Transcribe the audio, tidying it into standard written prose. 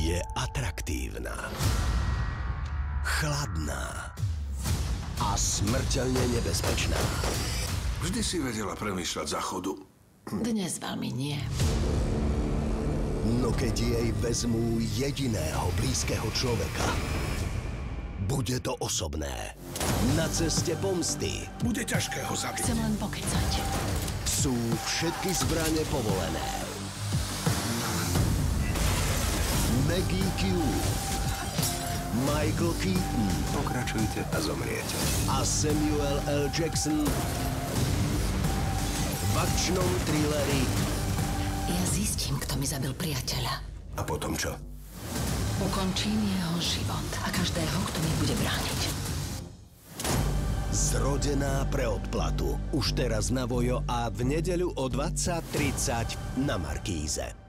Je atraktívna, chladná a smrteľne nebezpečná. Vždy si vedela premýšľať za chodu. Dnes veľmi nie. No keď jej vezmú jediného blízkeho človeka, bude to osobné. Na ceste pomsty Bude ťažké ho zabiť. Chcem len pokecať. sú všetky zbrane povolené. Maggie Q, Michael Keaton Pokračujte a zomriete. a Samuel L. Jackson v akčnom thrilleri Ja zistím, kto mi zabil priateľa. A potom čo? Ukončím jeho život a každého, kto mi bude brániť. Zrodená pre odplatu. Už teraz na Vojo a v nedeľu o 20:30 na Markíze.